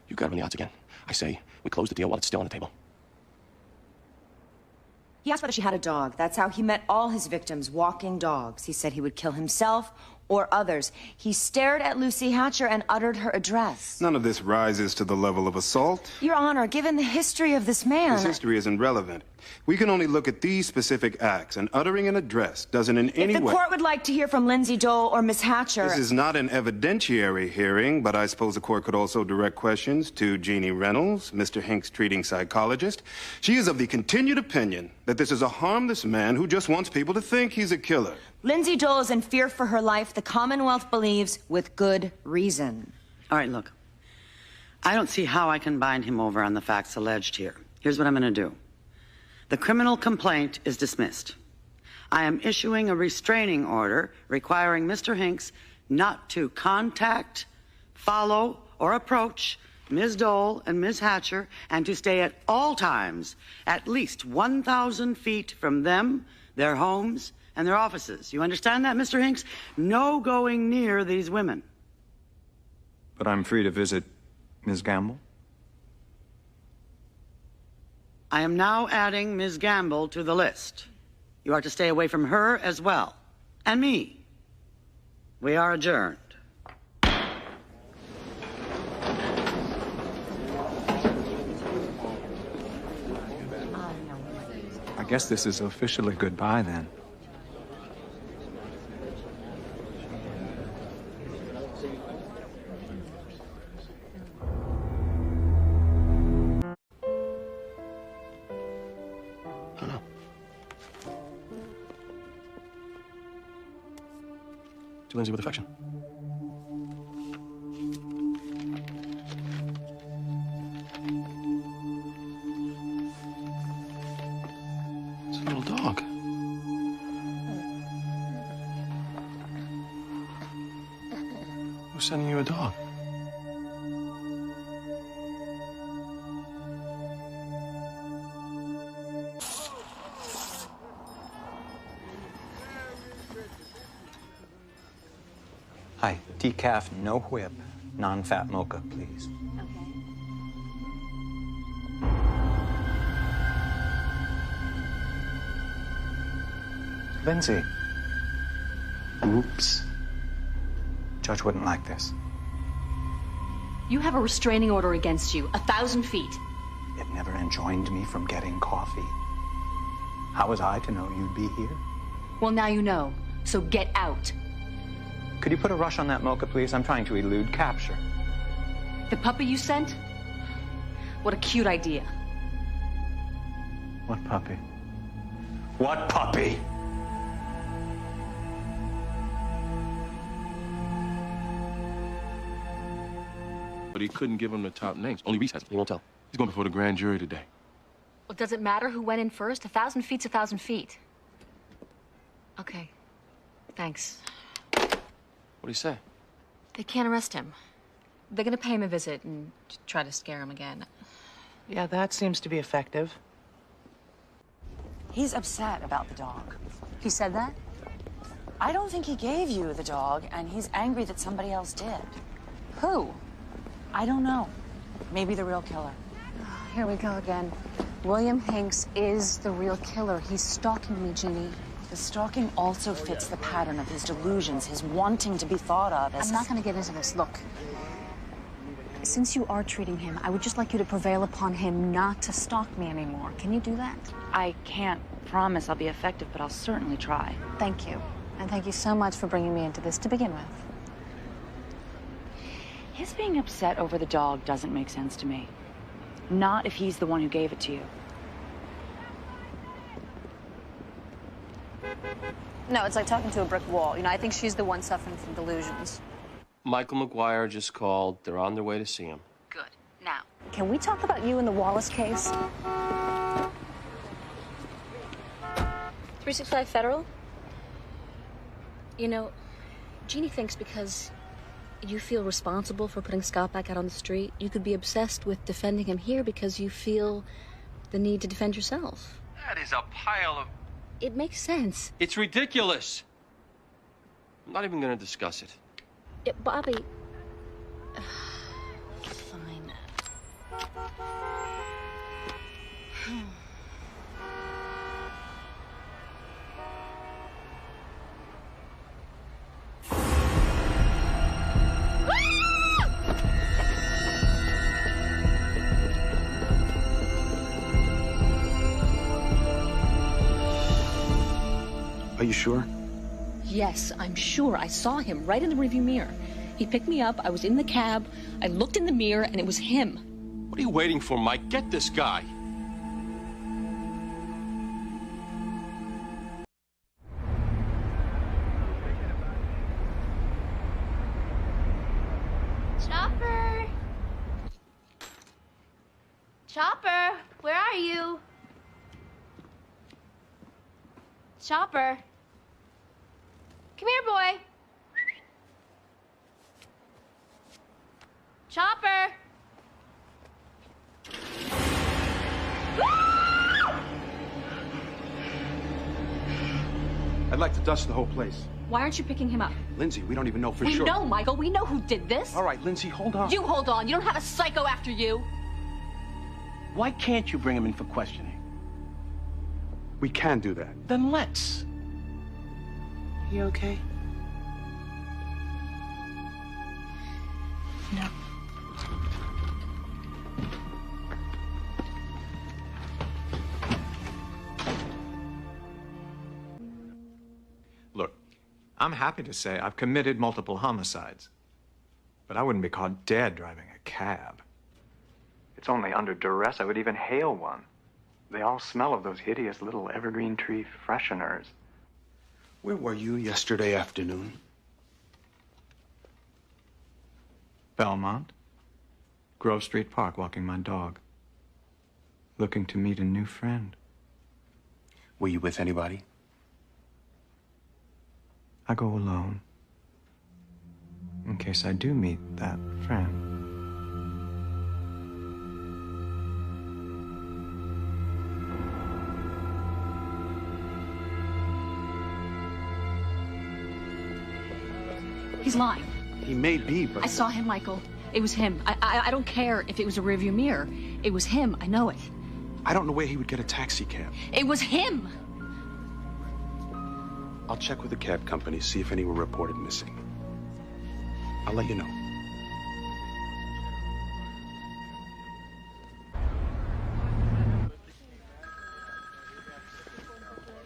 You got him on the odds again. I say we close the deal while it's still on the table. He asked whether she had a dog. That's how he met all his victims, walking dogs. He said he would kill himself or others. He stared at Lucy Hatcher and uttered her address. None of this rises to the level of assault. Your Honor, given the history of this man... This history isn't relevant. We can only look at these specific acts, and uttering an address doesn't in any way... If the court would like to hear from Lindsay Dole or Miss Hatcher... This is not an evidentiary hearing, but I suppose the court could also direct questions to Jeannie Reynolds, Mr. Hinks' treating psychologist. She is of the continued opinion that this is a harmless man who just wants people to think he's a killer. Lindsay Dole is in fear for her life, the Commonwealth believes, with good reason. All right, look. I don't see how I can bind him over on the facts alleged here. Here's what I'm going to do. The criminal complaint is dismissed. I am issuing a restraining order requiring Mr. Hinks not to contact, follow, or approach Ms. Dole and Ms. Hatcher, and to stay at all times at least 1,000 feet from them, their homes, and their offices. You understand that, Mr. Hinks? No going near these women. But I'm free to visit Ms. Gamble? I am now adding Ms. Gamble to the list. You are to stay away from her as well. And me. We are adjourned. I guess this is officially goodbye then. To Lindsay with affection. It's a little dog. Who's sending you a dog? Hi, decaf, no whip, non-fat mocha, please. Lindsay. Oops. Judge wouldn't like this. You have a restraining order against you, 1,000 feet. It never enjoined me from getting coffee. How was I to know you'd be here? Well, now you know, so get out. Could you put a rush on that mocha, please? I'm trying to elude capture. The puppy you sent? What a cute idea. What puppy? What puppy? But he couldn't give him the top names. Only Reese has them. He won't tell. He's going before the grand jury today. Well, does it matter who went in first? 1,000 feet's 1,000 feet. Okay. Thanks. What'd he say? They can't arrest him. They're gonna pay him a visit and try to scare him again. Yeah, that seems to be effective. He's upset about the dog. He said that? I don't think he gave you the dog, and he's angry that somebody else did. Who? I don't know. Maybe the real killer. Here we go again. William Hinks is the real killer. He's stalking me, Jeannie. The stalking also fits the pattern of his delusions, his wanting to be thought of as... I'm not going to get into this. Look, since you are treating him, I would just like you to prevail upon him not to stalk me anymore. Can you do that? I can't promise I'll be effective, but I'll certainly try. Thank you. And thank you so much for bringing me into this to begin with. His being upset over the dog doesn't make sense to me. Not if he's the one who gave it to you. No, it's like talking to a brick wall. You know, I think she's the one suffering from delusions. Michael McGuire just called. They're on their way to see him. Good. Now, can we talk about you in the Wallace case? 365 Federal? You know, Jeannie thinks because you feel responsible for putting Scott back out on the street, you could be obsessed with defending him here because you feel the need to defend yourself. That is a pile of... It makes sense. It's ridiculous. I'm not even going to discuss it. Bobby... Fine. Are you sure? Yes, I'm sure. I saw him right in the rearview mirror. He picked me up, I was in the cab, I looked in the mirror, and it was him. What are you waiting for, Mike? Get this guy. Chopper! Chopper, where are you? Chopper. Come here, boy. Chopper. I'd like to dust the whole place. Why aren't you picking him up? Lindsay, we don't even know for We sure. know, Michael. We know who did this. All right, Lindsay, hold on. You hold on. You don't have a psycho after you. Why can't you bring him in for questioning? We can do that. Then let's. You okay? No. Look, I'm happy to say I've committed multiple homicides. But I wouldn't be caught dead driving a cab. It's only under duress I would even hail one. They all smell of those hideous little evergreen tree fresheners. Where were you yesterday afternoon? Belmont. Grove Street Park, walking my dog. Looking to meet a new friend. Were you with anybody? I go alone. In case I do meet that friend. He's lying. He may be, but... I saw him, Michael. It was him. I don't care if it was a rearview mirror. It was him. I know it. I don't know where he would get a taxi cab. It was him. I'll check with the cab company, see if any were reported missing. I'll let you know.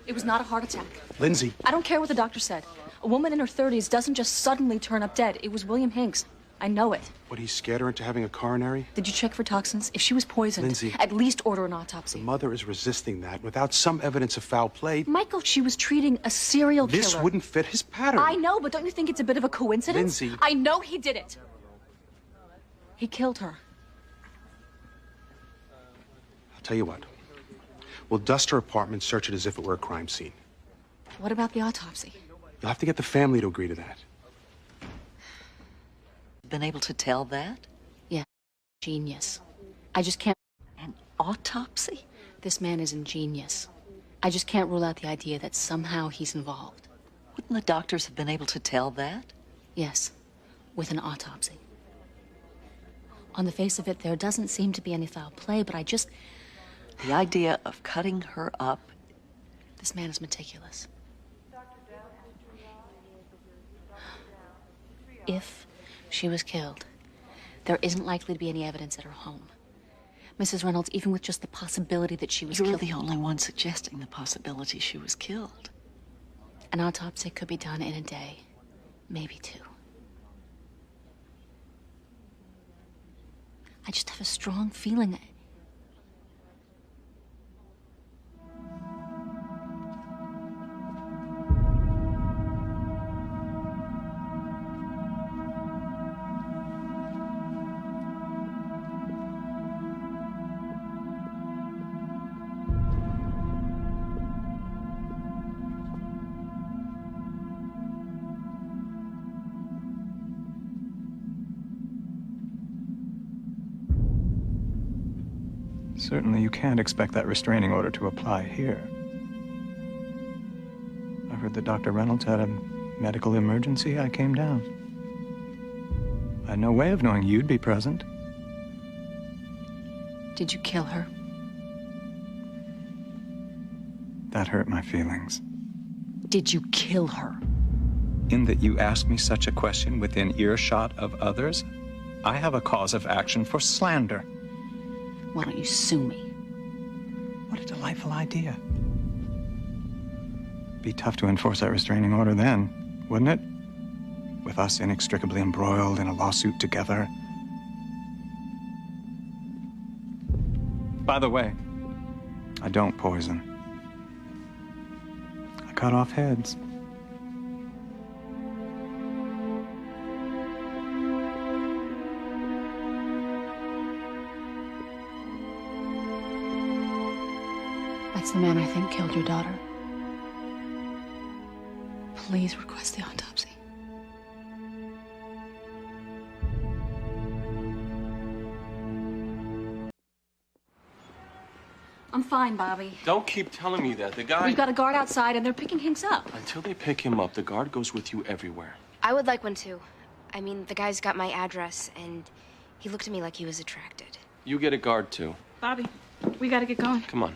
It was not a heart attack. Lindsay. I don't care what the doctor said. A woman in her 30s doesn't just suddenly turn up dead. It was William Hinks. I know it. What, he scared her into having a coronary? Did you check for toxins? If she was poisoned, Lindsay, at least order an autopsy. The mother is resisting that. Without some evidence of foul play... Michael, she was treating a serial killer. This wouldn't fit his pattern. I know, but don't you think it's a bit of a coincidence? Lindsay. I know he did it. He killed her. I'll tell you what. We'll dust her apartment, search it as if it were a crime scene. What about the autopsy? You'll have to get the family to agree to that. Been able to tell that? Yeah. Genius. I just can't... An autopsy? This man is ingenious. I just can't rule out the idea that somehow he's involved. Wouldn't the doctors have been able to tell that? Yes. With an autopsy. On the face of it, there doesn't seem to be any foul play, but I just... The idea of cutting her up... This man is meticulous. If she was killed, there isn't likely to be any evidence at her home. Mrs. Reynolds, even with just the possibility that she was killed... You're the only one suggesting the possibility she was killed. An autopsy could be done in a day, maybe 2. I just have a strong feeling... Certainly you can't expect that restraining order to apply here. I heard that Dr. Reynolds had a medical emergency. I came down. I had no way of knowing you'd be present. Did you kill her? That hurt my feelings. Did you kill her? In that you asked me such a question within earshot of others, I have a cause of action for slander. Why don't you sue me? What a delightful idea. Be tough to enforce that restraining order then, wouldn't it? With us inextricably embroiled in a lawsuit together. By the way, I don't poison. I cut off heads. That's the man I think killed your daughter. Please request the autopsy. I'm fine, Bobby. Don't keep telling me that. The guy... We've got a guard outside, and they're picking Hinks up. Until they pick him up, the guard goes with you everywhere. I would like one, too. I mean, the guy's got my address, and he looked at me like he was attracted. You get a guard, too. Bobby, we gotta get going. Come on.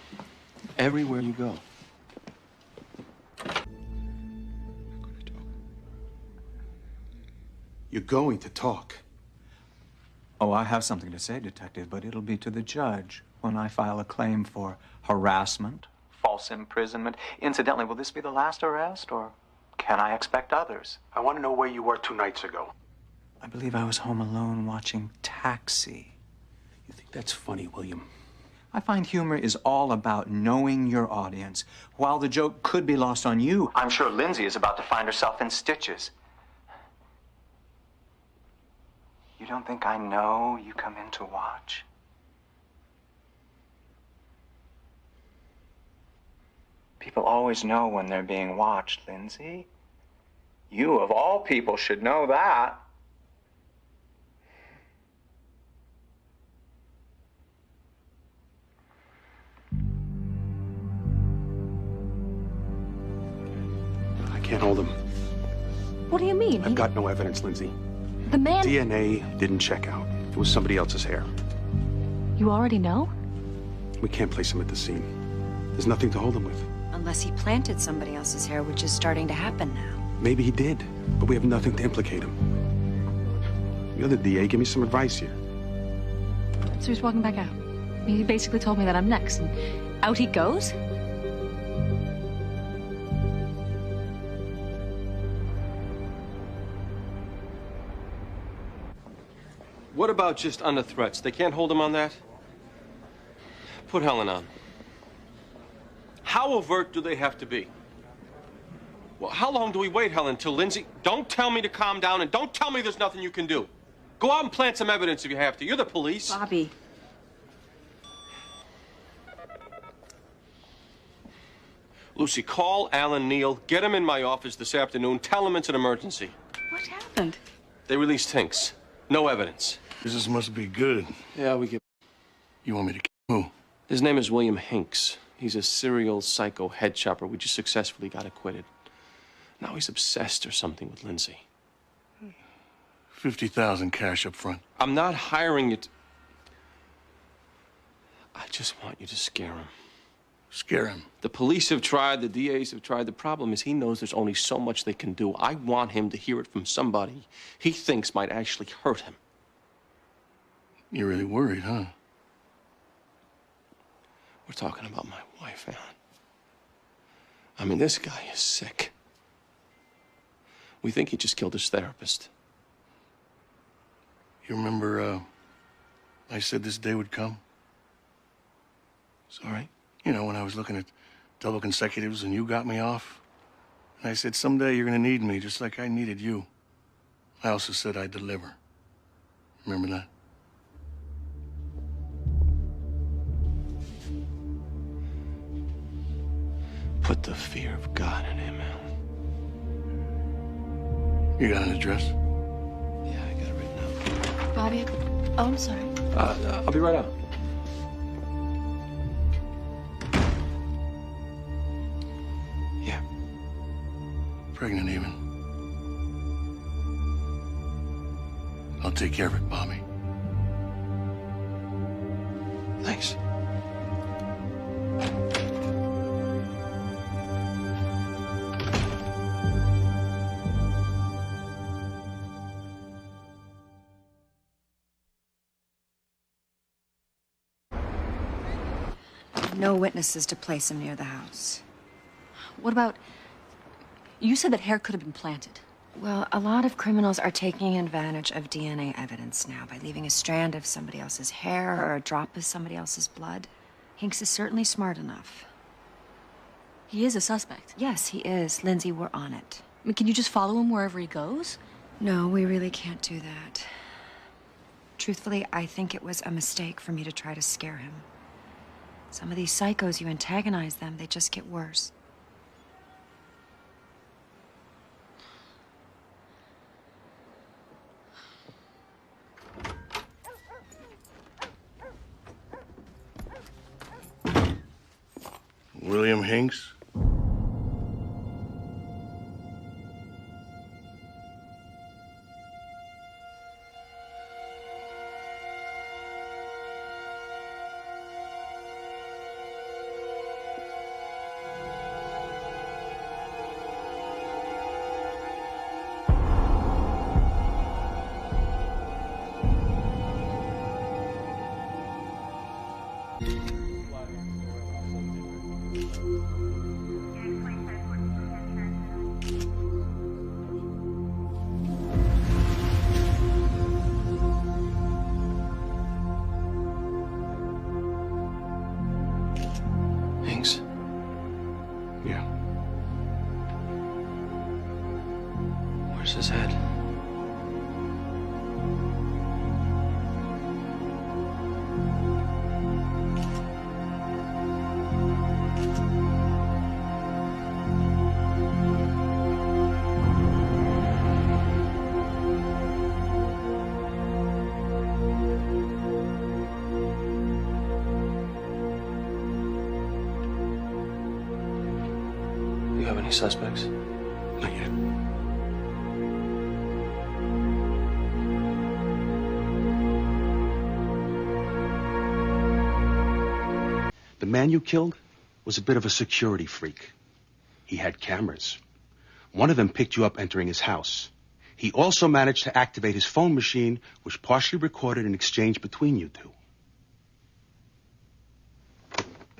Everywhere you go. You're going to talk. Oh, I have something to say, Detective, but it'll be to the judge when I file a claim for harassment, false imprisonment. Incidentally, will this be the last arrest, or can I expect others? I want to know where you were 2 nights ago. I believe I was home alone watching Taxi. You think that's funny, William? I find humor is all about knowing your audience. While the joke could be lost on you, I'm sure Lindsay is about to find herself in stitches. You don't think I know you come in to watch? People always know when they're being watched, Lindsay. You, of all people, should know that. I can't hold him. What do you mean? I've got no evidence, Lindsay. The man... DNA didn't check out. It was somebody else's hair. You already know? We can't place him at the scene. There's nothing to hold him with. Unless he planted somebody else's hair, which is starting to happen now. Maybe he did, but we have nothing to implicate him. The other DA gave me some advice here. So he's walking back out. He basically told me that I'm next, and out he goes? What about just on the threats? They can't hold him on that? Put Helen on. How overt do they have to be? Well, how long do we wait, Helen, till Lindsay... Don't tell me to calm down, and don't tell me there's nothing you can do. Go out and plant some evidence if you have to. You're the police. Bobby. Lucy, call Alan Neal. Get him in my office this afternoon. Tell him it's an emergency. What happened? They released Hinks. No evidence. This must be good. Yeah, we get... You want me to kill who? His name is William Hinks. He's a serial psycho head chopper. We just successfully got acquitted. Now he's obsessed or something with Lindsay. 50,000 cash up front. I'm not hiring you to... I just want you to scare him. Scare him? The police have tried, the DAs have tried. The problem is he knows there's only so much they can do. I want him to hear it from somebody he thinks might actually hurt him. You're really worried, huh? We're talking about my wife, Alan. I mean, this guy is sick. We think he just killed his therapist. You remember, I said this day would come? Sorry? You know, when I was looking at double consecutives and you got me off. And I said, someday you're gonna need me, just like I needed you. I also said I'd deliver. Remember that? Put the fear of God in him, Alan. You got an address? Yeah, I got it written out. Bobby, oh, I'm sorry. I'll be right out. pregnant even. I'll take care of it, Bobby. Thanks. No witnesses to place him near the house. What about... You said that hair could have been planted. Well, a lot of criminals are taking advantage of DNA evidence now by leaving a strand of somebody else's hair or a drop of somebody else's blood. Hinks is certainly smart enough. He is a suspect. Yes, he is. Lindsay, we're on it. I mean, can you just follow him wherever he goes? No, we really can't do that. Truthfully, I think it was a mistake for me to try to scare him. Some of these psychos, you antagonize them, they just get worse. William Hinks? Hinks? Yeah. Where's his head? You have any suspects? Not yet. The man you killed was a bit of a security freak. He had cameras. One of them picked you up entering his house. He also managed to activate his phone machine, which partially recorded an exchange between you two.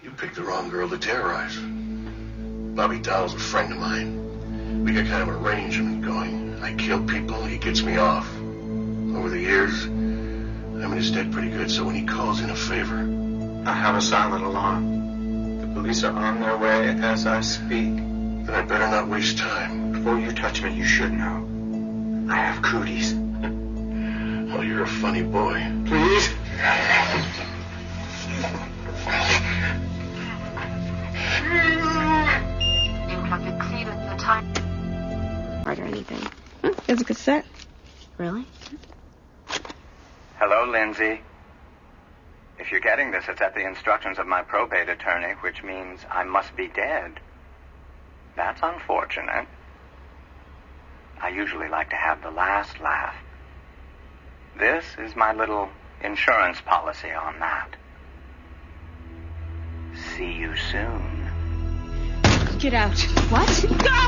You picked the wrong girl to terrorize. Bobby Dowell's a friend of mine. We got kind of an arrangement going. I kill people, he gets me off. Over the years, I'm in his debt pretty good, so when he calls in a favor... I have a silent alarm. The police are on their way as I speak. Then I better not waste time. Before you touch me, you should know. I have cooties. Well, you're a funny boy. Please? Or anything. There's a cassette. Really? Hello, Lindsay. If you're getting this, it's at the instructions of my probate attorney, which means I must be dead. That's unfortunate. I usually like to have the last laugh. This is my little insurance policy on that. See you soon. Get out. What? Go!